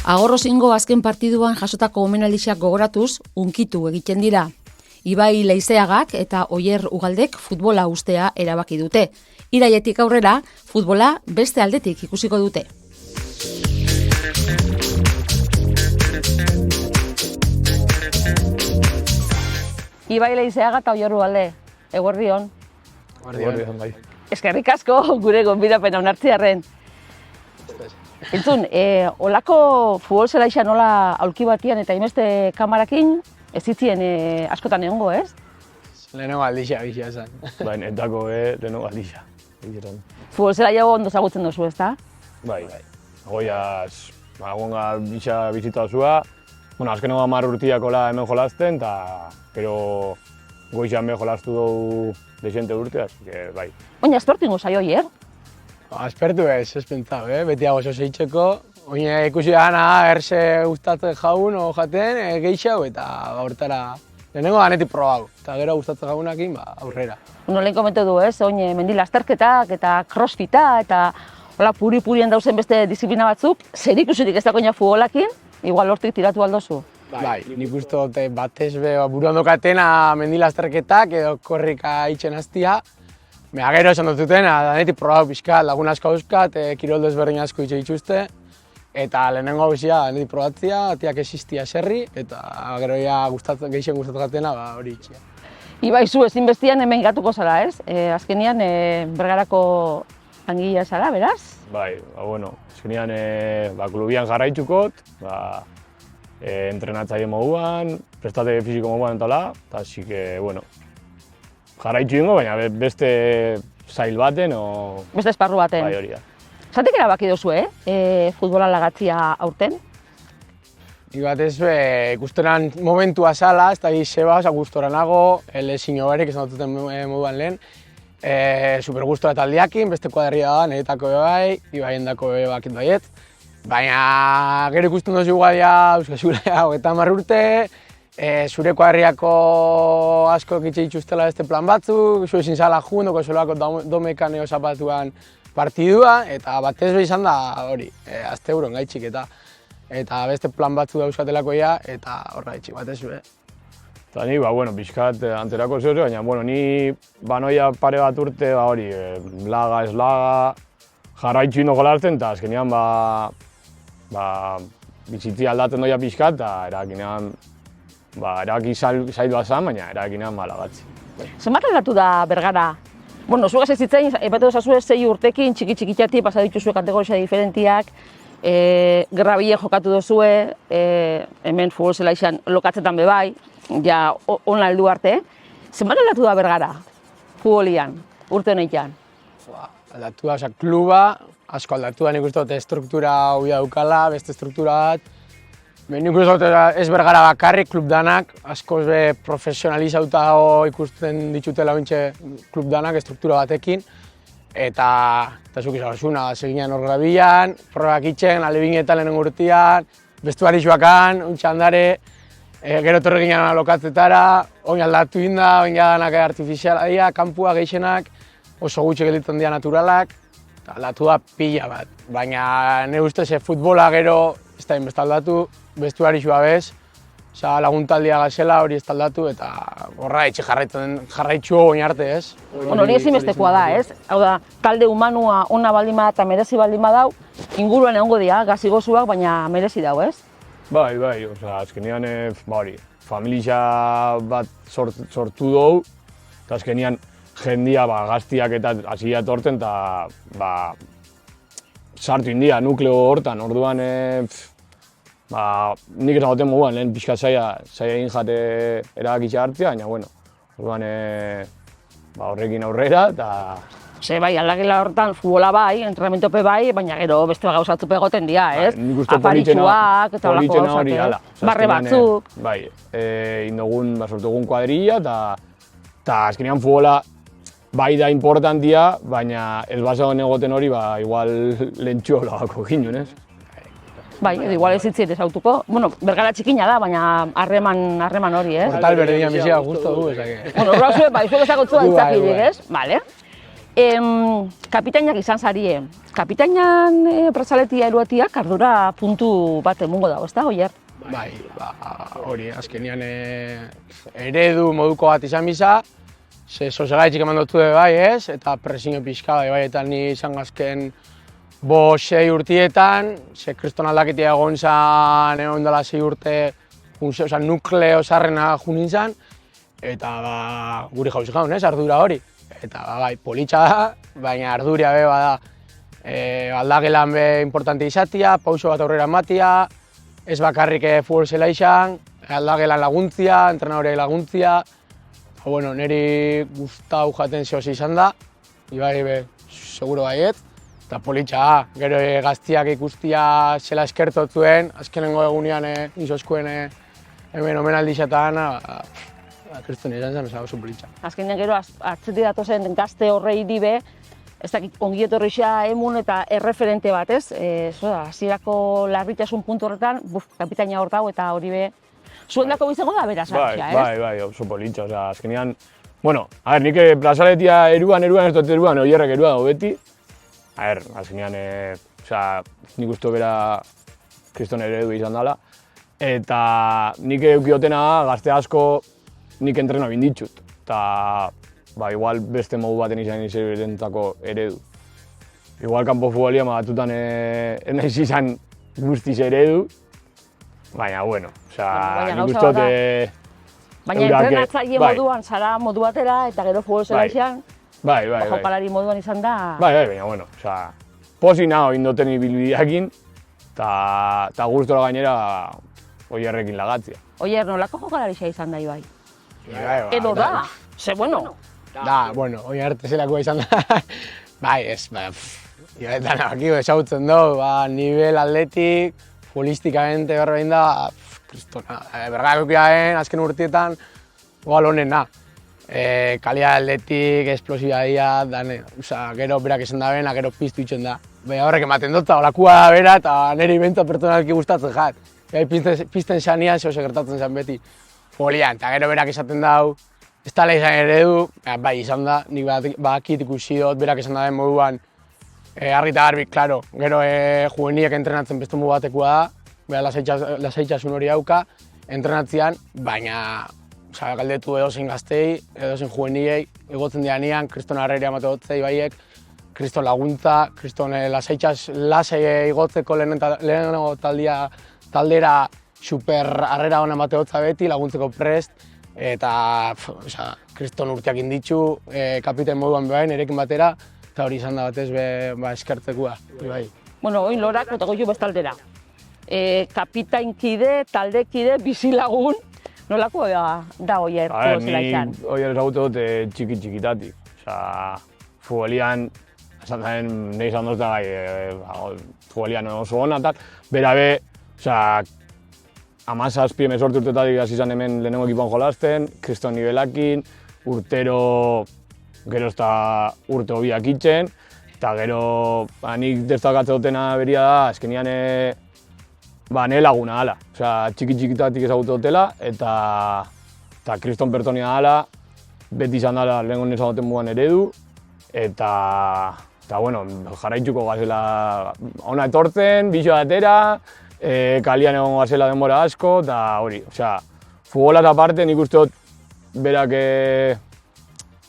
Agorrozingo azken partiduan jasotako omenaldiak gogoratuz, unkitu egiten dira. Ibai Leizeagak eta Oier Ugaldek futbola ustea erabaki dute. Iraietik aurrera, futbola beste aldetik ikusiko dute. Ibai Leizeaga eta Oier Ugalde, eguerdion. Eguerdion, bai. Eskerrik asko gure gonbidapena onartzearren. Entzun, olako futbol zelaixan nola aulki batian eta inbeste kamarakin ez zitzien askotan egongo, ez? Lehenengo aldixea bizia esan. Bai, entako lehenengo aldixea. Futbol zelaia ondo zagutzen duzu, ezta? Bai, goiaz, gonga bizita zua. Bueno, azkenengo 10 urtiakola hemen jolazten, eta gero goizan be jolaztu dugu desente urte, así que bai. Oina, estortu ingo zaio, Oier? Aspertu ez pentsau, betiago soseitzeko. Oina ikusi gana, erse gustatzen jaun, jaten, geixau, eta hortara lehenengo ganetik probau. Eta gero gustatzen jaunakin, aurrera. Uno lehen komentu du, ez? Oine, mendilazterketak eta crossfita, eta hola puri-purien dauzen beste disiplina batzuk, zer ikusirik ez dagoena futbolakin, igual hortik tiratu aldozu. Bai, nik uste dut batez buruan dokatena mendilazterketak edo korrika itxen hastia. Gero esan dututen, danetik probau pixkat, lagun asko euskat, kirol desberdin asko itxe dituzte. Eta lehenengo bizia danetik probatzia, atiak existia serri, eta gero gehixen gustatzen gatena hori itxia. Ibai, zu ezinbestian hemen gatuko zara, ez? Azkenian Bergarako langilea zara, beraz? Bai, bueno, azkenian klubian jarraitzukot, entrenatzaile moduan, prestate fisiko moduan entala, eta así que, bueno, jarraitzu ingo, baina beste zail baten, beste esparru baten. Bai, hori da. Zatik erabaki duzu, futbola lagatzia aurten? Ni batez ikustenan momentua zala, ez da gizeba, gustora nago, lezino barik esan dututen moduan lehen. Super gustora taldiakin, beste kuadria da, niretako bai, Ibaien dako bakit baiet. Baina gero ikusten duzu guadia, zure 30 urte, zure kuadriako asko itxe dituztela beste plan batzuk, zu ezin zala jundoko zelako domekan eo zapatuan partidua, eta batez izan da hori, azte euron gaitxik eta beste plan batzu dauzkatelakoia, eta horra gaitxik batez Eta ni, bueno, pixkat anterako zehose, baina, bueno, ni banoia pare bat urte, hori, laga, ez laga, jarraitzu ino jolazten, eta azkenean, bizitzi aldatzen doia pixkat, eta erakinean, eraki zailua zan, baina erakinean lagatzi. Zenbat aldatu da Bergara? Bueno, zuegaz ez zitzen, epatu dezazue 6 urtekin, txiki-txikitxati, pasa dituzue kategoria diferentiak, grabile jokatu duzue, hemen futbol zelaixan lokatzetan bebai, ja ona heldu arte. Zenbat aldatu da Bergara, futbolian, urte honetan? Aldatu da, kluba, asko aldatu da, nik uste dut estruktura hori daukala, beste estruktura bat. Nik uste dut ez Bergara bakarrik, klub danak, askoz profesionalizauta ikusten ditutela bintxe klub danak, estruktura batekin. Eta zuk izagozuna, seginean hor grabilan, probak itxen, alebinetan lehenengo urtean, bestuari joakan, untxandare, gero torre ginen lokatzetara, oin aldatu inda, oin jadanak artifiziala, kanpua gehixenak, oso gutxe gelditzen dira naturalak, aldatu da pila bat. Baina nire ustez futbola gero ez da inbeste aldatu, bestuari joa bez, laguntaldia gazela hori ez aldatu eta horra etxe jarraitzu oin arte, ez? Hori ezinbestekoa da, ez? Hau da, talde humanua ona baldin bada eta merezi baldin badau, inguruan egongo dira, gazigozuak, baina merezi dau, ez? Bai, azkenean, familia bat sortu dugu, eta azkenean jendia gaztiak eta hasia etortzen, eta sartu india nukleo hortan, orduan nik esan goten moduan, lehen pixka zaila egin jate erabakitza hartzea, baina, bueno, orduan horrekin aurrera, eta... Bai, aldakela horretan futbola bai, entrenamentope bai, baina gero beste gauzatzupe egoten dira, ez? Aparitxuak, eta horako gauzak, barre batzuk. Bai, indogun, sortu egun kuadrilla, eta azkenean futbola bai da importantia, baina ez basagoen egoten hori, igual lehentxo lagako ginen, ez? Bai, igual ez zitzien ezautuko. Bueno, Bergara txikina da, baina harreman hori, ez? Portal berdinan bizia gustu du, ezake. Bueno, horra zuek, zuek ezagutzu da itzakirik, ez? Bale. Kapitainak izan zarie. Kapitainan brazaletia eruatiak ardura puntu bat emungo dago, ez da, Oier? Bai, hori, azkenian eredu moduko bat izan bisa, sosegaitik eman dutu bai ez, eta presio pixka bai, eta ni izan azken 5-6 urtietan, kriston aldaketia egon zan, egon dela 6 urte, nukleo zarrena junin zan, eta guri jauzi jaun, ardura hori. Eta bai, politxa da, baina arduria be bada aldagelan be importante izatia, pauso bat aurrera ematia, ez bakarrik futbol zela izan, aldagelan laguntzia, entrenadoreak laguntzia. Bueno, niri gustau jaten zehoz izan da, ibai be, seguro baiet. Eta politxa, gero gaztiak ikustia zela eskertot zuen, azkenengo egunean izozkuen hemen omenaldi izatan, kriston izan zen, oso politxa. Azkenean gero atzetik datozen gazte horrei dibe, ez dakit ongi etorrixea emun eta erreferente bat, ez? Hasierako larritasun puntu horretan, kapitaina hor dago eta hori be, zuen dako bizango da beraz, ez? Bai, oso politxa, azkenean, bueno, nik brazaletia eruan ez dut eruan, Oierrek eruan dago beti. Azkenean, nik uste bera kriston eredu izan dela. Eta nik eukiotena gazte asko nik entreno binditxut. Eta igual beste modu baten izan izan eredu. Igual kanpo futbolia batutan ez naiz izan guztiz eredu. Baina, bueno, nik uste dut... Baina entrenatzaile moduan, zara modu batera eta gero futbol zela izan. Bai. Jokalari moduan izan da... Baina, bueno, posi nago indoten ibilbideakin, eta gustora gainera Oierrekin lagatzia. Oier, nolako jokalari izan da, Ibai? Edo da, ze bueno. Da, bueno, Oier zelako izan da. Bai, ez, Ibaetan aquí esautzen dugu, nivel atletik, futbolistikamente berbein da, kristona. Bergakokioaen, azken urtietan, igual honena. Kalia atletik, esplosiba dira, gero berak esan da bena, gero piztu itxen da. Baina horrek ematen dut, olakua da bera eta niri bentsa pertsonalki gustatzen jat. Pizten xanian zeo gertatzen zen beti folian, eta gero berak esaten dau, ez tala izan eredu, bai izan da, nik bakit ikusi dut, berak esan da den moduan, argi eta garbi, klaro, gero juveniek entrenatzen beste modu batekoa da, beha lasaitxasun hori dauka, entrenatzean, baina galdetu edozein gaztei, edozein juveniei, egotzen dianean, kriston harreria emate gotzei baiek, kriston laguntza, kriston lasai igotzeko lehenengo taldera super harrera hona emate gotza beti, laguntzeko prest, eta kriston urteak inditxu, kapiten moduan behain, erekin batera, eta hori izan da batez eskertzekua. Bueno, oin lorak, eta goio bestaldera. Kapitainkide, taldekide, bizilagun, nolako da Oier futbolzela izan? Ni Oier ezagutu dut txikitatik. Futbolian, esan zen, nahi izan dut da futbolian oso hona, bera be, 17 urtetatik hasi izan hemen lehenengo ekipan jolasten, kriston nivelakin, urtero gero ez da urte hobiak itxen, eta gero nik destakatzen dutena beria da, azkenian ne laguna dela. Txikitatik ezagutu dutela, eta kriston pertsonia dela, beti izan dela lehenengo nezan duten mugan eredu, eta bueno, jarraitzuko gazela ona etortzen, bisoa atera, kalian egon gazela denbora asko, eta hori, futbolaz aparte nik uste dut berak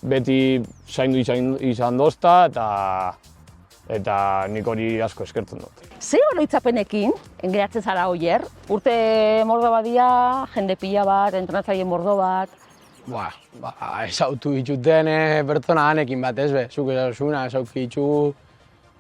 beti zaindu izan dozta, eta nik hori asko eskertzen dut. Ze oroitzapenekin geratzen zara Oier? Urte mordo badia, jende pila bat, entrenatzaile mordo bat? Ezautu dituten pertsona hanekin bat ez be, zuk ezaguna, ezautu ditu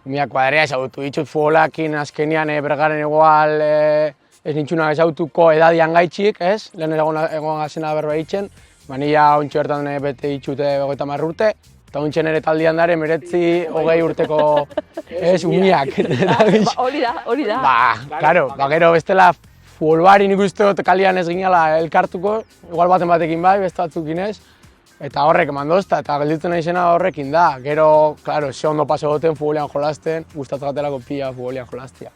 mila kuadrea, ezautu ditut futbolakin azkenian bergaren igual ez nintxunak ezautuko edadian gaitxik, ez? Lehen egon gazena berba ditzen, nila ontsi bertan bete ditute 30 urte, eta ontsi nire taldian dare 19-20 urteko umiak. Hori da. Claro, gero bestela futbolari nik uste dut kalian ez ginela elkartuko, igual batekin bai, beste batzukin ez, eta horrek eman dozta, eta gelditzen naizena horrekin da. Gero, klaro, ze ondo paso goten futbolian jolasten, gustatzen gatelako pila futbolian jolastia.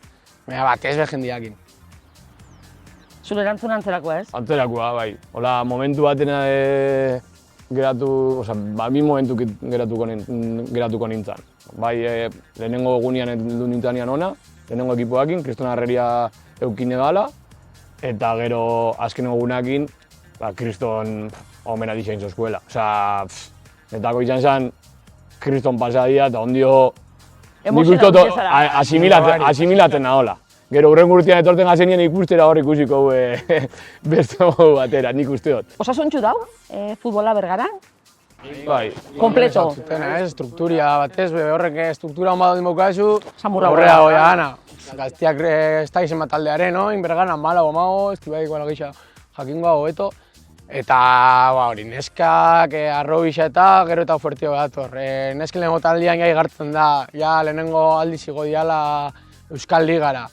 Baina batez be jendiakin. Zure erantzuna antzerakoa ez? Antzerakoa, bai. Hola, momentu baten bi momentu geratuko nintzen. Bai, lehenengo egunean heldu nintzanean ona, lehenengo ekipoakin, Kriston Arreria eukin edala, eta gero azken egunakin, Kriston omena dizain zozkuela. Osa, netako izan zen, Kriston pasadia eta ondio nik uste asimilatzen nahola. Gero hurrengo urtean etorten gazenien ikustera hor ikusiko beste modu batera, nik uste dut. Osasuntxu dau, futbola Bergaran? Bai. Kompleto. Strukturia batez, horrek struktura hon badon dimokazu, Samurra horrea goia gana. Gaztiak ez da izen bat taldearen, Bergaran malago mago, ez dibaiko alagisa jakingoa hobeto. Eta hori, neskak arrobisa eta gero eta fuertio dator. Nesken lehenengo taldean jai gartzen da, lehenengo aldiz igo diala Euskal Ligara.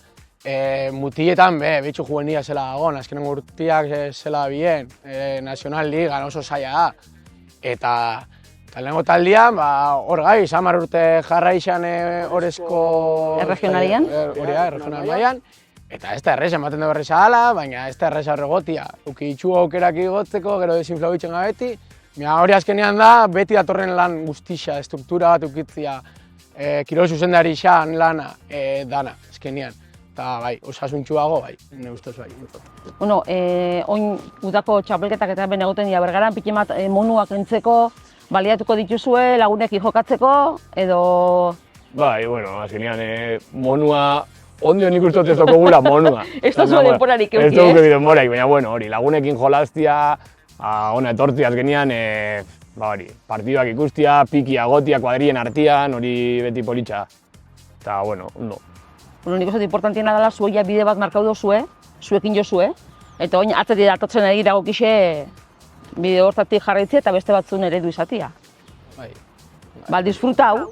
Mutietan bitxu juvenila zela dagoen, azkenengo urtiak zela bien, Nacional Ligan oso zaila da. Eta lehenengo taldean, hor gai, 10 urte jarra izan horrezko... Erregionalian? Hori da, erregional mailan. Eta ez da erreza, ematen dugu erreza ala, baina ez da erreza horregotia. Uki itxu aukerak igotzeko, gero desinflau itxen gabeti. Hori azkenean da, beti datorren lan guztixa, struktura bat ukitzia, kirol zuzendari xan lana, dana, azkenean. Eta bai, osasuntxuago, bai, nire ustez bai. Bueno, oin udako txapelketak eta ben egoten dira Bergaran, piki bat monuak entzeko, baliatuko dituzue, lagunekin jokatzeko, edo... Bai, bueno, azkenean monua, ondio nik uste dut ez dokogula monua. Ez da zuen denborarik euki, Ez dugu denborarik, baina bueno, hori, lagunekin jolaztia, ona etortzia azkenean, partiduak ikustia, pikia, gotia, kuadrien artian, hori beti politxa. Eta, bueno, ondo. Bueno, nik uste importantiena dela zueia bide bat markau dozue, zuekin jozue, eta oin atzetik datotzen egirago kixe bide hortatik jarraitzea eta beste batzun eredu izatia. Bai. Disfrutau,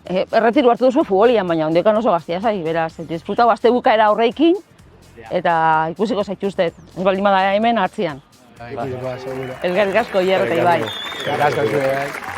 erretiru hartu duzu futbolian, baina ondekan oso gaztia zai, beraz, disfrutau azte bukaera horreikin, eta ikusiko zaituztet, ez baldin bada hemen hartzian. Ikusiko da, seguro. Elgarrik asko, Hierro eta Ibai. Elgarrik asko,